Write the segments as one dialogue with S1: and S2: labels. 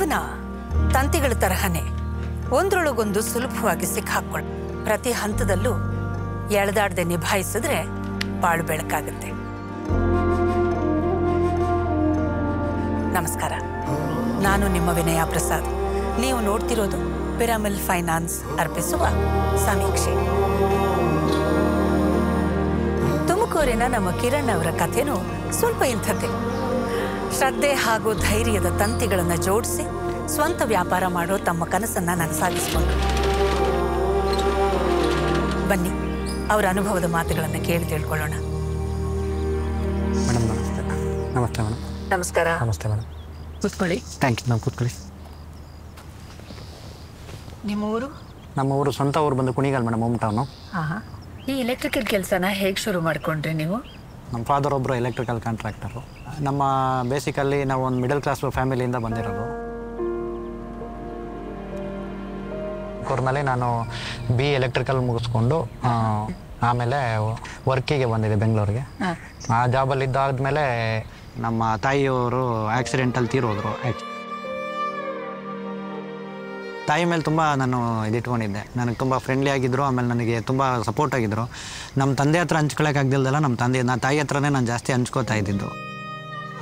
S1: ಜೀವನ ತಂತಿಗಳ ತರಹನೇ ಒಂದ್ರೊಳಗೊಂದು ಸುಲಭವಾಗಿ ಸಿಕ್ಕಾಕೊಳ್ಳ. ಪ್ರತಿ ಹಂತದಲ್ಲೂ ಎಳೆದಾಡದೆ ನಿಭಾಯಿಸಿದ್ರೆ ಬಾಳು ಬೆಳಕಾಗುತ್ತೆ. ನಮಸ್ಕಾರ, ನಾನು ನಿಮ್ಮ ವಿನಯ ಪ್ರಸಾದ್. ನೀವು ನೋಡ್ತಿರೋದು ಪಿರಾಮಿಲ್ ಫೈನಾನ್ಸ್ ಅರ್ಪಿಸುವ ಸಮೀಕ್ಷೆ. ತುಮಕೂರಿನ ನಮ್ಮ ಕಿರಣ್ ಅವರ ಕಥೆನೂ ಸ್ವಲ್ಪ ಇಂಥದ್ದೇ. ಶ್ರದ್ಧೆ ಹಾಗೂ ಧೈರ್ಯದ ತಂತಿಗಳನ್ನು ಜೋಡಿಸಿ ಸ್ವಂತ ವ್ಯಾಪಾರ ಮಾಡೋ ತಮ್ಮ ಕನಸನ್ನು ನನಸಾಗಿಸಿಕೊಂಡ್ರು. ಬನ್ನಿ ಅವರ ಅನುಭವದ ಮಾತುಗಳನ್ನು ಕೇಳಿ ತಿಳ್ಕೊಳ್ಳೋಣ.
S2: ಮೇಡಮ್ ನಮಸ್ತೆ. ನಮಸ್ತೆ ಮೇಡಮ್.
S1: ನಮಸ್ಕಾರ.
S2: ನಮಸ್ತೆ ಮೇಡಮ್.
S1: ಕೂತ್ಕೊಳ್ಳಿ.
S2: Thank you. ನಾವು ಕೂತ್ಕೊಳ್ಳಿ.
S1: ನಿಮ್ಮ ಊರು?
S2: ನಮ್ಮ ಊರು ಸ್ವಂತ ಊರು ಬಂದು ಕುಣಿಗಲ್ ಮೇಡಮ್, ಹೋಮ್ ಟೌನು.
S1: ಹಾಂ. ಈ ಎಲೆಕ್ಟ್ರಿಕಲ್ ಕೆಲಸನ ಹೇಗೆ ಶುರು ಮಾಡ್ಕೊಂಡ್ರಿ ನೀವು?
S2: ನಮ್ಮ ಫಾದರ್ ಒಬ್ಬರು ಎಲೆಕ್ಟ್ರಿಕಲ್ ಕಾಂಟ್ರಾಕ್ಟರು. ನಮ್ಮ ಬೇಸಿಕಲ್ಲಿ ನಾವು ಒಂದು ಮಿಡಲ್ ಕ್ಲಾಸ್ ಫ್ಯಾಮಿಲಿಯಿಂದ ಬಂದಿರೋದು. ಕೋರ್ನಲ್ಲಿ ನಾನು ಬಿ ಎಲೆಕ್ಟ್ರಿಕಲ್ ಮುಗಿಸ್ಕೊಂಡು ಆಮೇಲೆ ವರ್ಕಿಗೆ ಬಂದಿದ್ದೆ ಬೆಂಗಳೂರಿಗೆ. ಆ ಜಾಬಲ್ಲಿ ಇದ್ದಾದ್ಮೇಲೆ ನಮ್ಮ ತಾಯಿಯವರು ಆಕ್ಸಿಡೆಂಟಲ್ಲಿ ತೀರೋದ್ರು. ತಾಯಿ ಮೇಲೆ ತುಂಬ ನಾನು ಇದಿಟ್ಕೊಂಡಿದ್ದೆ. ನನಗೆ ತುಂಬ ಫ್ರೆಂಡ್ಲಿ ಆಗಿದ್ದರು, ಆಮೇಲೆ ನನಗೆ ತುಂಬ ಸಪೋರ್ಟ್ ಆಗಿದ್ದರು. ನಮ್ಮ ತಂದೆ ಹತ್ರ ಹಂಚ್ಕೊಳ್ಳೋಕ್ಕಾಗ್ದಿಲ್ದಲ್ಲ, ನಮ್ಮ ತಾಯಿ ಹತ್ರನೇ ನಾನು ಜಾಸ್ತಿ ಹಂಚ್ಕೋತಾ ಇದ್ದಿದ್ದು.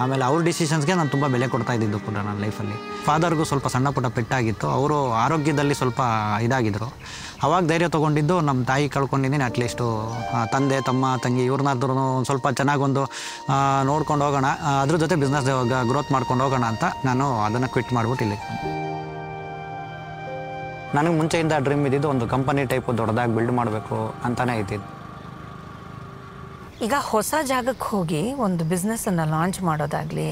S2: ಆಮೇಲೆ ಅವ್ರ ಡಿಸಿಷನ್ಸ್ಗೆ ನಾನು ತುಂಬ ಬೆಲೆ ಕೊಡ್ತಾ ಇದ್ದಿದ್ದು ಕೂಡ ನನ್ನ ಲೈಫಲ್ಲಿ. ಫಾದರ್ಗೂ ಸ್ವಲ್ಪ ಸಣ್ಣ ಪುಟ್ಟ ಪೆಟ್ಟಾಗಿತ್ತು, ಅವರು ಆರೋಗ್ಯದಲ್ಲಿ ಸ್ವಲ್ಪ ಇದಾಗಿದ್ದರು. ಅವಾಗ ಧೈರ್ಯ ತೊಗೊಂಡಿದ್ದು ನಮ್ಮ ತಾಯಿ ಕಳ್ಕೊಂಡಿದ್ದೀನಿ. ಅಟ್ಲೀಸ್ಟು ತಂದೆ ತಮ್ಮ ತಂಗಿ ಇವ್ರನ್ನಾದ್ರೂ ಸ್ವಲ್ಪ ಚೆನ್ನಾಗೊಂದು ನೋಡ್ಕೊಂಡು ಹೋಗೋಣ, ಅದ್ರ ಜೊತೆ ಬಿಸ್ನೆಸ್ ಗ್ರೋತ್ ಮಾಡ್ಕೊಂಡು ಹೋಗೋಣ ಅಂತ ನಾನು ಅದನ್ನು ಕ್ವಿಟ್ ಮಾಡಿಬಿಟ್ಟು ಇಲ್ಲಿ. ನನಗೆ ಮುಂಚೆಯಿಂದ ಡ್ರೀಮ್ ಇದ್ದಿದ್ದು ಒಂದು ಕಂಪನಿ ಟೈಪು ದೊಡ್ಡದಾಗಿ ಬಿಲ್ಡ್ ಮಾಡಬೇಕು ಅಂತಲೇ ಇದ್ದಿದ್ದು.
S1: ಈಗ ಹೊಸ ಜಾಗಕ್ಕೆ ಹೋಗಿ ಒಂದು ಬಿಸ್ನೆಸ್ಸನ್ನು ಲಾಂಚ್ ಮಾಡೋದಾಗಲಿ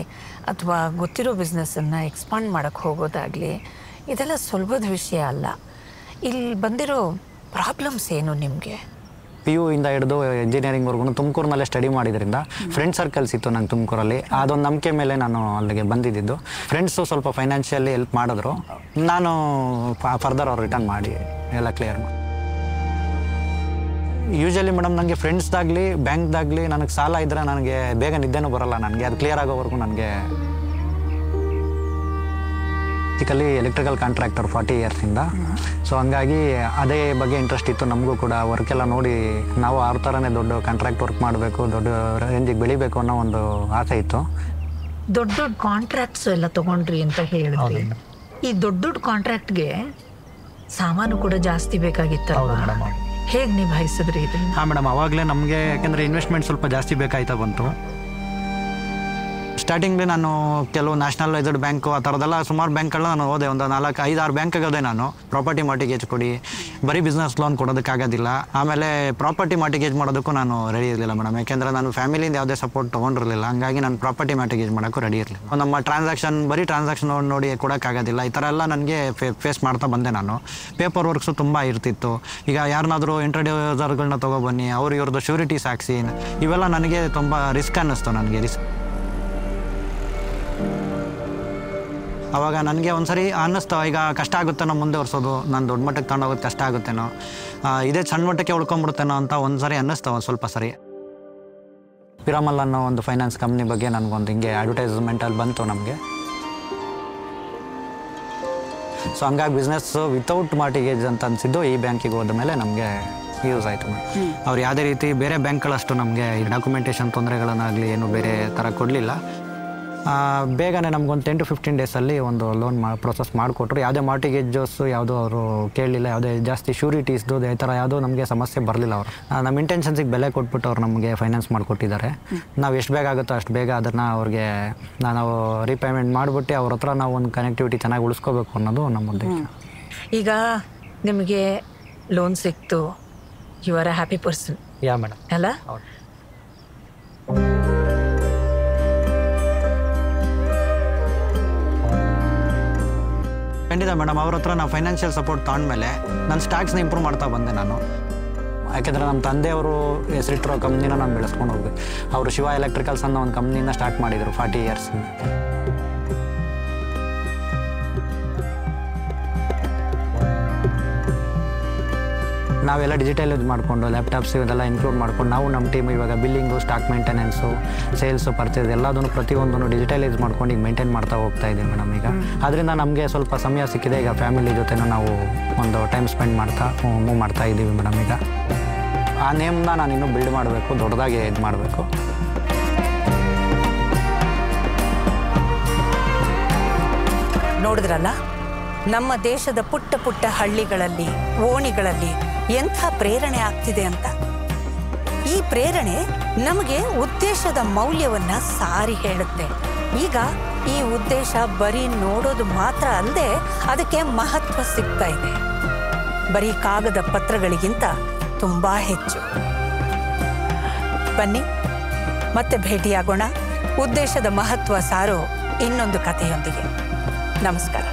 S1: ಅಥವಾ ಗೊತ್ತಿರೋ ಬಿಸ್ನೆಸ್ಸನ್ನು ಎಕ್ಸ್ಪಾಂಡ್ ಮಾಡೋಕ್ಕೆ ಹೋಗೋದಾಗಲಿ ಇದೆಲ್ಲ ಸುಲಭದ ವಿಷಯ ಅಲ್ಲ. ಇಲ್ಲಿ ಬಂದಿರೋ ಪ್ರಾಬ್ಲಮ್ಸ್ ಏನು ನಿಮಗೆ?
S2: PU ಇಂದ ಹಿಡಿದು ಇಂಜಿನಿಯರಿಂಗ್ವರೆಗೂ ತುಮಕೂರಿನಲ್ಲೇ ಸ್ಟಡಿ ಮಾಡಿದ್ರಿಂದ ಫ್ರೆಂಡ್ ಸರ್ಕಲ್ಸ್ ಇತ್ತು ನಂಗೆ ತುಮಕೂರಲ್ಲಿ. ಅದೊಂದು ನಂಬಿಕೆ ಮೇಲೆ ನಾನು ಅಲ್ಲಿಗೆ ಬಂದಿದ್ದು. ಫ್ರೆಂಡ್ಸು ಸ್ವಲ್ಪ ಫೈನಾನ್ಷಿಯಲಿ ಹೆಲ್ಪ್ ಮಾಡಿದ್ರು. ನಾನು ಫರ್ದರ್ ಅವ್ರು ರಿಟರ್ನ್ ಮಾಡಿ ಎಲ್ಲ ಕ್ಲಿಯರ್ ಮಾಡಿ. ಯೂಶಲಿ ಮೇಡಮ್ ನನಗೆ ಫ್ರೆಂಡ್ಸ್ದಾಗಲಿ ಬ್ಯಾಂಕ್ದಾಗಲಿ ನನಗೆ ಸಾಲ ಇದ್ದರೆ ನನಗೆ ಬೇಗ ನಿದ್ದೆನೂ ಬರೋಲ್ಲ. ನನಗೆ ಅದು ಕ್ಲಿಯರ್ ಆಗೋವರೆಗೂ ನನಗೆ ಬೇಸಿಕಲಿ ಎಲೆಕ್ಟ್ರಿಕಲ್ ಕಾಂಟ್ರಾಕ್ಟರ್ 40 ಇಯರ್ಸಿಂದ. ಸೊ ಹಂಗಾಗಿ ಅದೇ ಬಗ್ಗೆ ಇಂಟ್ರೆಸ್ಟ್ ಇತ್ತು ನಮಗೂ ಕೂಡ. ವರ್ಕೆಲ್ಲ ನೋಡಿ ನಾವು ಆ ಥರನೇ ದೊಡ್ಡ ಕಾಂಟ್ರಾಕ್ಟ್ ವರ್ಕ್ ಮಾಡಬೇಕು, ದೊಡ್ಡ ರೇಂಜಿಗೆ ಬೆಳಿಬೇಕು ಅನ್ನೋ ಒಂದು ಆಸೆ ಇತ್ತು.
S1: ದೊಡ್ಡ ದೊಡ್ಡ ಕಾಂಟ್ರಾಕ್ಟ್ಸ್ ಎಲ್ಲ ತೊಗೊಂಡ್ರಿ ಅಂತ ಹೇಳಿದ್ರಿ. ಈ ದೊಡ್ಡ ದೊಡ್ಡ ಕಾಂಟ್ರಾಕ್ಟ್ಗೆ ಸಾಮಾನು ಕೂಡ ಜಾಸ್ತಿ ಬೇಕಾಗಿತ್ತು. ಹೇಗೆ ನಿಭಾಯಿಸಿದ್ರಿ ಇದನ್ನು?
S2: ಹಾಂ ಮೇಡಮ್, ಆವಾಗಲೇ ನಮಗೆ ಯಾಕೆಂದರೆ ಇನ್ವೆಸ್ಟ್ಮೆಂಟ್ ಸ್ವಲ್ಪ ಜಾಸ್ತಿ ಬೇಕಾಯ್ತಾ ಬಂತು. ಸ್ಟಾರ್ಟಿಂಗ್ಲಿ ನಾನು ಕೆಲವು ನ್ಯಾಷನಲೈಸ್ಡ್ ಬ್ಯಾಂಕು ಆ ಥರದ್ದೆಲ್ಲ ಸುಮಾರು ಬ್ಯಾಂಕ್ಗಳನ್ನ ನಾನು ಹೋದೆ. ಒಂದು 4-5-6 ಬ್ಯಾಂಕ್ಗೆ ಹೋದೆ ನಾನು. ಪ್ರಾಪರ್ಟಿ ಮಾರ್ಟಿಗೇಜ್ ಕೊಡಿ, ಬರೀ ಬಿಸ್ನೆಸ್ ಲೋನ್ ಕೊಡೋದಕ್ಕಾಗೋದಿಲ್ಲ. ಆಮೇಲೆ ಪ್ರಾಪರ್ಟಿ ಮಾರ್ಟಿಗೇಜ್ ಮಾಡೋದಕ್ಕೂ ನಾನು ರೆಡಿ ಇರಲಿಲ್ಲ ಮೇಡಮ್, ಯಾಕೆಂದರೆ ನಾನು ಫ್ಯಾಮಿಲಿಯಿಂದ ಯಾವುದೇ ಸಪೋರ್ಟ್ ತೊಗೊಂಡಿರಲಿಲ್ಲ. ಹಂಗಾಗಿ ನಾನು ಪ್ರಾಪರ್ಟಿ ಮಾರ್ಟಿಗೇಜ್ ಮಾಡೋಕ್ಕೂ ರೆಡಿ ಇರಲಿಲ್ಲ. ನಮ್ಮ ಬರೀ ಟ್ರಾನ್ಸಾಕ್ಷನ್ ನೋಡಿ ಕೊಡೋಕ್ಕಾಗೋದಿಲ್ಲ. ಈ ಥರ ಎಲ್ಲ ನನಗೆ ಫೇಸ್ ಮಾಡ್ತಾ ಬಂದೆ ನಾನು. ಪೇಪರ್ ವರ್ಕ್ಸು ತುಂಬ ಇರ್ತಿತ್ತು. ಈಗ ಯಾರನ್ನಾದರೂ ಇಂಟ್ರೊಡ್ಯೂಸರ್ಗಳನ್ನ ತೊಗೊಬನ್ನಿ, ಇವ್ರದ್ದು ಶ್ಯೂರಿಟೀಸ್ ಹಾಕ್ಸಿ, ಇವೆಲ್ಲ ನನಗೆ ತುಂಬ ರಿಸ್ಕ್ ಅನ್ನಿಸ್ತು. ನನಗೆ ಆವಾಗ ನನಗೆ ಒಂದು ಸರಿ ಅನ್ನಿಸ್ತು, ಈಗ ಕಷ್ಟ ಆಗುತ್ತೇನೋ ಮುಂದೆ ವರ್ಷೋದು, ನಾನು ದೊಡ್ಡ ಮಟ್ಟಕ್ಕೆ ತಗೊಂಡೋಗೋದು ಕಷ್ಟ ಆಗುತ್ತೇನೋ, ಇದೇ ಸಣ್ಣ ಮಟ್ಟಕ್ಕೆ ಉಳ್ಕೊಂಬಿಡ್ತೇನೋ ಅಂತ ಒಂದು ಸರಿ ಅನ್ನಿಸ್ತು. ಒಂದು ಸ್ವಲ್ಪ ಸರಿ ಪಿರಾಮಲ್ ಅನ್ನೋ ಒಂದು ಫೈನಾನ್ಸ್ ಕಂಪ್ನಿ ಬಗ್ಗೆ ನನಗೊಂದು ಹಿಂಗೆ ಅಡ್ವರ್ಟೈಸ್ಮೆಂಟಲ್ಲಿ ಬಂತು ನಮಗೆ. ಸೊ ಹಂಗಾಗಿ ಬಿಸ್ನೆಸ್ಸು ವಿತೌಟ್ ಮಾರ್ಟಿಗೇಜ್ ಅಂತ ಅನಿಸಿದ್ದು ಈ ಬ್ಯಾಂಕಿಗೆ ಹೋದ ಮೇಲೆ ನಮಗೆ ಯೂಸ್ ಆಯಿತು ಮೇಡಮ್. ಅವ್ರು ಯಾವುದೇ ರೀತಿ ಬೇರೆ ಬ್ಯಾಂಕ್ಗಳಷ್ಟು ನಮಗೆ ಈ ಡಾಕ್ಯುಮೆಂಟೇಷನ್ ತೊಂದರೆಗಳನ್ನಾಗಲಿ ಏನು ಬೇರೆ ಥರ ಕೊಡಲಿಲ್ಲ. ಬೇಗನೆ ನಮಗೊಂದು 10 to 15 ಡೇಸಲ್ಲಿ ಒಂದು ಲೋನ್ ಪ್ರೊಸೆಸ್ ಮಾಡಿಕೊಟ್ರು. ಯಾವುದೇ ಮಾರ್ಟಿಗೇಜಸ್ಸು ಯಾವುದೋ ಅವರು ಕೇಳಲಿಲ್ಲ, ಯಾವುದೇ ಜಾಸ್ತಿ ಶ್ಯೂರಿಟೀಸ್ದು ಈ ಥರ ಯಾವುದೋ ನಮಗೆ ಸಮಸ್ಯೆ ಬರಲಿಲ್ಲ. ಅವರು ನಮ್ಮ ಇಂಟೆನ್ಷನ್ಸಿಗೆ ಬೆಲೆ ಕೊಟ್ಬಿಟ್ಟು ಅವ್ರು ನಮಗೆ ಫೈನಾನ್ಸ್ ಮಾಡಿಕೊಟ್ಟಿದ್ದಾರೆ. ನಾವು ಎಷ್ಟು ಬೇಗ ಆಗುತ್ತೋ ಅಷ್ಟು ಬೇಗ ಅದನ್ನು ಅವ್ರಿಗೆ ನಾವು ರೀಪೇಮೆಂಟ್ ಮಾಡಿಬಿಟ್ಟು ಅವ್ರ ಹತ್ರ ನಾವು ಒಂದು ಕನೆಕ್ಟಿವಿಟಿ ಚೆನ್ನಾಗಿ ಉಳಿಸ್ಕೋಬೇಕು ಅನ್ನೋದು ನಮ್ಮ ಉದ್ದೇಶ.
S1: ಈಗ ನಿಮಗೆ ಲೋನ್ ಸಿಕ್ತು, you are a happy person.
S2: Yeah madam.
S1: ಅಲ್ಲ?
S2: ಖಂಡಿತ ಮೇಡಮ್. ಅವ್ರ ಹತ್ರ ನಾವು ಫೈನಾನ್ಷಿಯಲ್ ಸಪೋರ್ಟ್ ತೊಗೊಂಡ್ಮೇಲೆ ನನ್ನ ಸ್ಟಾಕ್ಸ್ನ ಇಂಪ್ರೂವ್ ಮಾಡ್ತಾ ಬಂದೆ ನಾನು. ಯಾಕೆಂದರೆ ನಮ್ಮ ತಂದೆಯವರು ಹೆಸರಿಟ್ಟಿರೋ ಕಂಪ್ನಿನ ನಾನು ಬೆಳೆಸ್ಕೊಂಡು ಹೋಗ್ಬೇಕು. ಅವರು ಶಿವ ಎಲೆಕ್ಟ್ರಿಕಲ್ಸ್ ಅನ್ನೋ ಒಂದು ಕಂಪ್ನಿನ ಸ್ಟಾರ್ಟ್ ಮಾಡಿದರು 40 ಇಯರ್ಸ್. ನಾವೆಲ್ಲ ಡಿಜಿಟಲೈಸ್ ಮಾಡಿಕೊಂಡು ಲ್ಯಾಪ್ಟಾಪ್ಸ್ ಇದೆಲ್ಲ ಇನ್ಕ್ಲೂಡ್ ಮಾಡ್ಕೊಂಡು ನಾವು ನಮ್ಮ ಟೀಮ್ ಇವಾಗ billing, stock maintenance, sales, purchase ಎಲ್ಲದನ್ನು ಪ್ರತಿಯೊಂದನ್ನು ಡಿಜಿಟಲೈಸ್ ಮಾಡ್ಕೊಂಡು ಈಗ ಮೇಂಟೈನ್ ಮಾಡ್ತಾ ಹೋಗ್ತಾ ಇದ್ದೀವಿ ಮೇಡಮ್. ಈಗ ಅದರಿಂದ ನಮಗೆ ಸ್ವಲ್ಪ ಸಮಯ ಸಿಕ್ಕಿದೆ, ಈಗ ಫ್ಯಾಮಿಲಿ ಜೊತೆನೂ ನಾವು ಒಂದು ಟೈಮ್ ಸ್ಪೆಂಡ್ ಮಾಡ್ತಾ ಮೂವ್ ಮಾಡ್ತಾ ಇದ್ದೀವಿ ಮೇಡಮ್. ಈಗ ಆ ನೇಮ್ನ ನಾನು ಇನ್ನೂ ಬಿಲ್ಡ್ ಮಾಡಬೇಕು, ದೊಡ್ಡದಾಗಿ ಇದು ಮಾಡಬೇಕು.
S1: ನೋಡಿದ್ರಲ್ಲ, ನಮ್ಮ ದೇಶದ ಪುಟ್ಟ ಪುಟ್ಟ ಹಳ್ಳಿಗಳಲ್ಲಿ, ಓಣಿಗಳಲ್ಲಿ ಎಂಥ ಪ್ರೇರಣೆ ಆಗ್ತಿದೆ ಅಂತ. ಈ ಪ್ರೇರಣೆ ನಮಗೆ ಉದ್ದೇಶದ ಮೌಲ್ಯವನ್ನ ಸಾರಿ ಹೇಳುತ್ತೆ. ಈಗ ಈ ಉದ್ದೇಶ ಬರೀ ನೋಡೋದು ಮಾತ್ರ ಅಲ್ಲದೆ ಅದಕ್ಕೆ ಮಹತ್ವ ಸಿಗ್ತಾ ಇದೆ. ಬರೀ ಕಾಗದ ಪತ್ರಗಳಿಗಿಂತ ತುಂಬಾ ಹೆಚ್ಚು. ಬನ್ನಿ ಮತ್ತೆ ಭೇಟಿಯಾಗೋಣ ಉದ್ದೇಶದ ಮಹತ್ವ ಸಾರೋ ಇನ್ನೊಂದು ಕಥೆಯೊಂದಿಗೆ. ನಮಸ್ಕಾರ.